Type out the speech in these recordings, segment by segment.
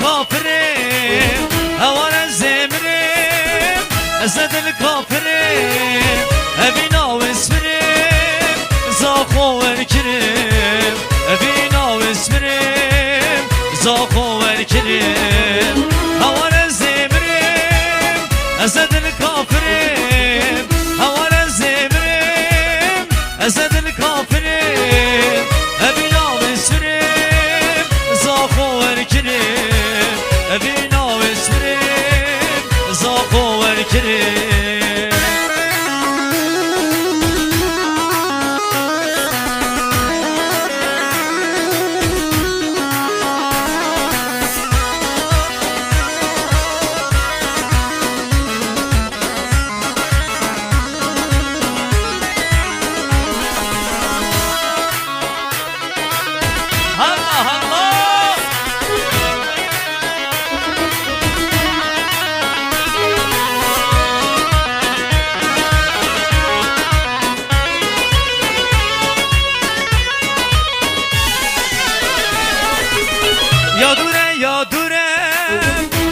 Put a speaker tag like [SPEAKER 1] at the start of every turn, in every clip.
[SPEAKER 1] الكافرين هوانا الزمرين أسد الكافرين أبينا واسمرين زاخو والكريم أبينا واسمرين زاخو والكريم هوانا الزمرين أسد الكافرين هوانا الزمرين أسد الكافرين أبينا واسمرين زاخو والكريم أبينا واسمرين زاخو والكريم یا دوره یا دوره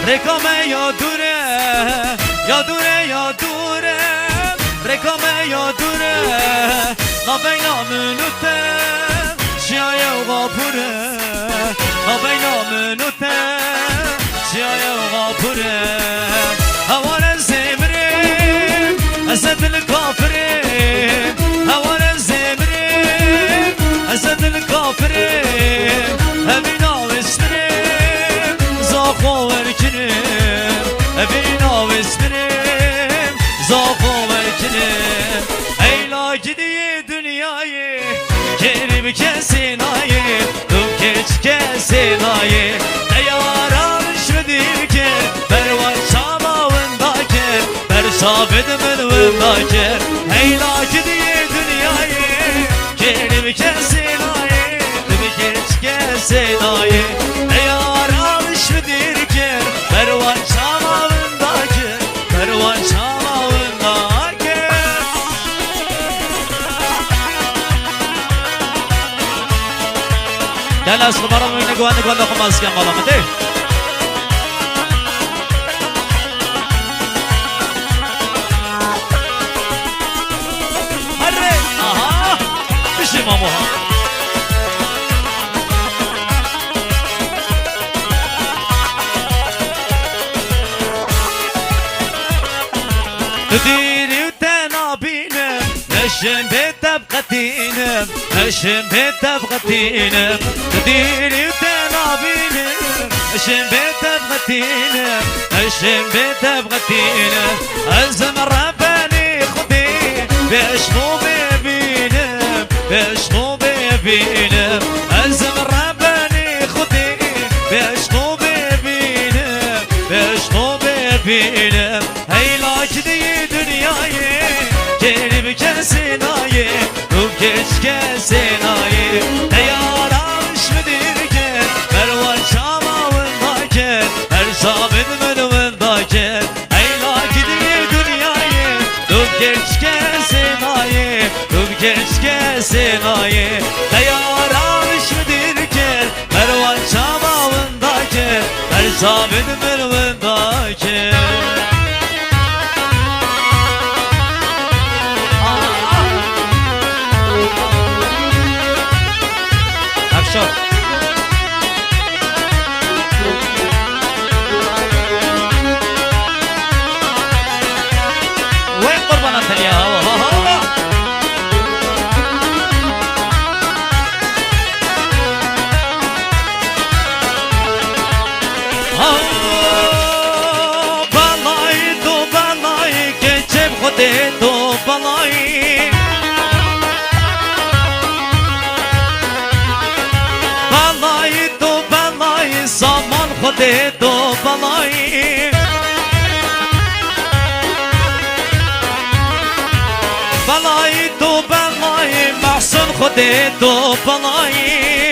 [SPEAKER 1] رکامه یا دوره یا دوره یا دوره رکامه یا دوره نابینا منوته شیای و غاپوره نابینا منوته شیای و غاپوره هوان زمرین اسد الکافرین هوان زمرین اسد الکافرین همینا زاخو ورکنم ابینا واسمرم زاخو ورکنم ایلا گیدی dünyayı Kerim kesin ayı Tum geç kesin ayı Ne yaramış mıdır ki Bervan şamavındaki Bersabed mınvındaki Eyla gidi dünyayı Kerim kesin ayı Tum geç kesin ayı Ne yaramış mıdır ki Bervan şamavındaki Bervan şamavındaki Gel aslı bana mı güvenlik okumazken balamı değil. Hadi. Aha. Bir şey mamuha. Diri tenabinem Neşem betebqatinem Neşem betebqatinem Diri tenabinem Neşem betebqatinem Neşem betebqatinem Azem Rabbani khudi Beşnu bebinem Beşnu bebinem Azem Rabbani khudi Beşnu bebinem Beşnu bebinem Eyla gidi dünyayı Kerim kesin ayı Rum geç kesin ayı Ne yaramış mıdır ki Mervan şamavındaki Ersabed mınvındaki Eyla gidi dünyayı Rum geç kesin ayı Rum geç kesin ayı Ne yaramış mıdır ki Mervan şamavındaki Ersabed mınvındaki وين قربنا يا الله بالای تو بالای که چه خود تو بالای بالای تو بالای سامان خود تو بالای بالای تو بالای محسن خود تو بالای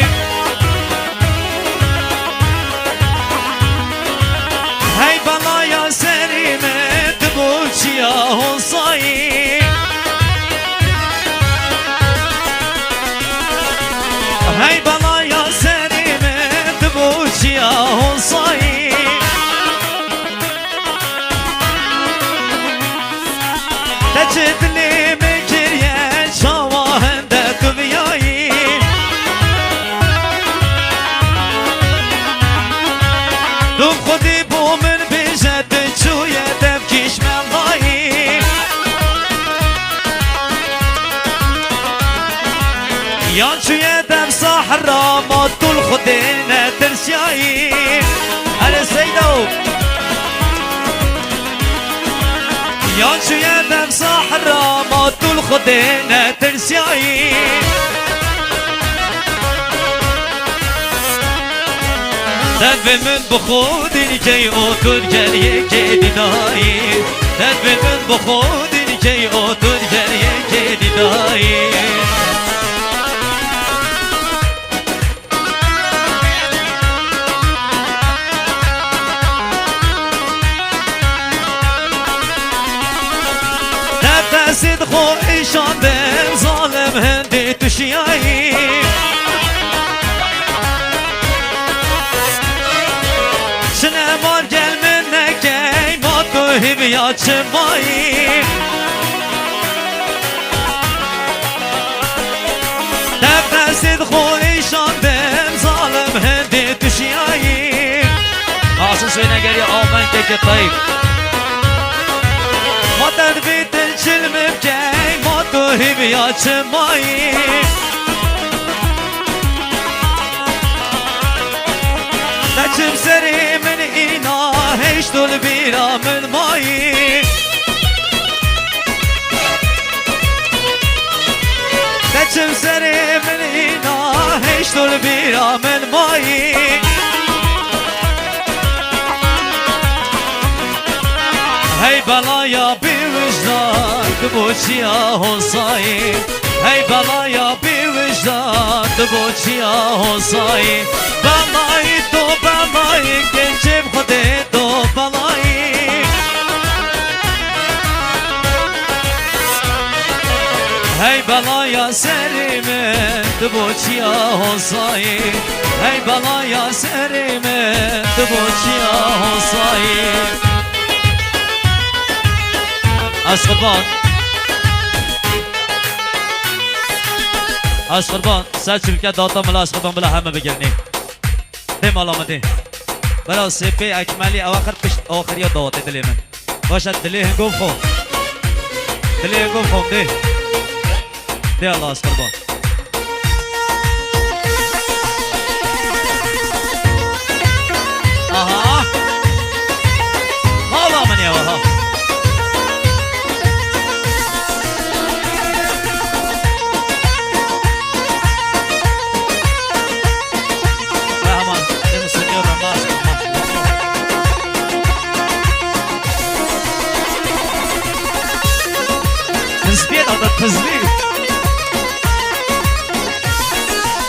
[SPEAKER 1] هی بالای سریمت بوچیا حسایی هی بالای سریمت بوچیا سیاه و سایی تجد لی مکریه شواهنده تو بیایی تو خودی بو من بیجد چوی دفکیش ملایی یان چوی دف صحرا ما طول خودی نترسیایی هر سیدو یان چوی دف صحرا ما طول خودی نترسیایی تدبیر من بخودی که اوتور گریه که دیدایی تدبیر من بخودی که اوتور گریه که دیدایی نفسید خو ایشان به ظالم هندی توشیایی شنمار گل من نکی ما تو هیویا چمایی نفسید خو ایشان به ظالم هندی توشیایی خاص نگری آمن که طیب ما تدبید چلم بکی ما تو هیویا چمایی نچم سری من اینا هیچ دل بیرا من مایی نچم سری من اینا هیچ دل بیرا من مایی هی بلایا بی وجدان دبو چیا حسایی هی بلایا بی وجدان دبو چیا حسایی بلایی تو بلایی گنجم خودی تو بلایی هی بلایا سری من دبو چیا حسایی هی بلایا سری من دبو چیا حسایی از قربان سر چلکه داتا ملا از قربان بلا همه بگرنیم دیم علامتی برای سپی اکمالی اواخر پشت آخری داوته دلی من باشد دلی هنگوم خوم دلی هنگوم خوم دی الله از قربان آها حالا منی آها تزبيط هذا التزبيط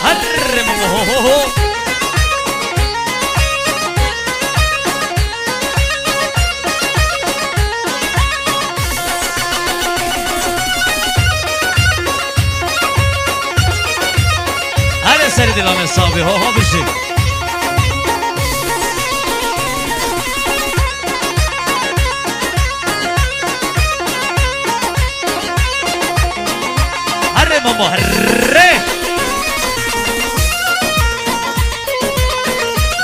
[SPEAKER 1] هرم وهو هذا سرد الامام الصابي هو بشي مهره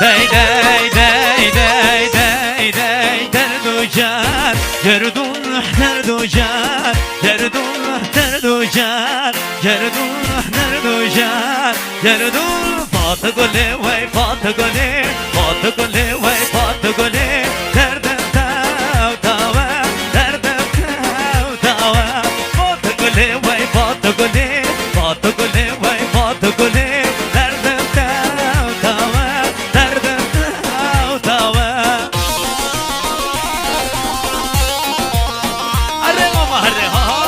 [SPEAKER 1] دی دی دی دی دی دی درد و جر گردون درد و جر گردون درد و جر گردون درد و جر گردون فات گله وی فات گله فات گله وی فات گله درد تاو تاو درد تاو تاو فات گله وی فات گله فات گله وی فات گله درد تاو تاو درد تاو تاو اره ماما اره ها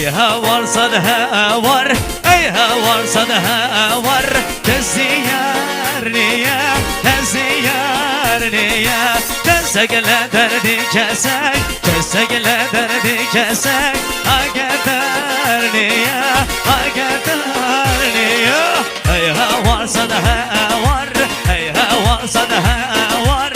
[SPEAKER 1] ey ha varsa da ha var, ey ha varsa da ha var. Teziyar niye, teziyar niye? Tezegele derdi kesek, tezegele derdi kesek. Ageder niye, ageder niye? Ey ha varsa da ha var, ey ha varsa da ha var.